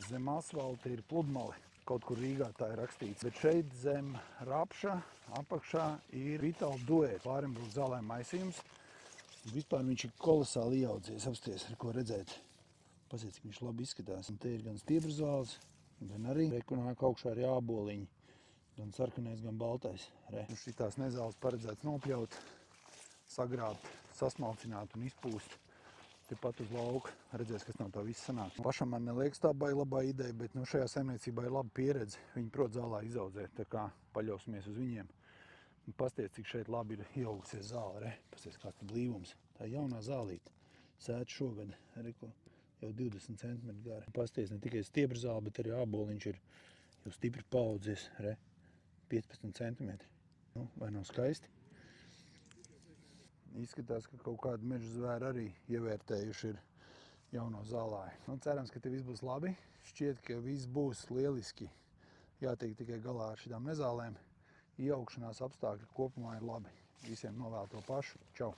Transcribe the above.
zem asfalta ir pludmale. Kaut kur Rīgā tā ir rakstīts. Bet šeit zem rapša apakšā ir Vitāla duēta Vārenburgas zālēm maisījums. Vispār viņš ir kolosāli ieaudzies, apsties, ar ko redzēt. Pasiet, cik viņš labi izskatās. Un te ir gan stiebra zāles, gan arī rekunāk augšā arī āboliņi. Gan sarkanais, gan baltais. Šitās nezāles paredzēts nopļaut, sagrābt, sasmalcināt un izpūst. Tepat uz lauka redzēs, kas no tā viss sanāk. Pašam man neliekas tā labā ideja, bet šajā saimniecībā ir laba pieredze. Viņi prot zālā izaudzēt, tā kā paļausimies uz viņiem. Pasties, cik šeit labi ir ieaugusies zāle. Pasties, kāds blīvums. Tā jaunā zālīte. Sēta šogad, jau 20 cm gara. Pasties, ne tikai stiebra zāle, bet arī āboliņš ir jau stipri paaudzies. 15 cm. Vai nav skaisti? Izskatās, ka kaut kādu meža zvēru arī ievērtējuši ir jauno zālāju. Cerams, ka te viss būs labi. Šķiet, ka viss būs lieliski. Jātiek tikai galā ar šitām nezālēm. Ieaugšanās apstākļi kopumā ir labi. Visiem novēlu to pašu. Čau!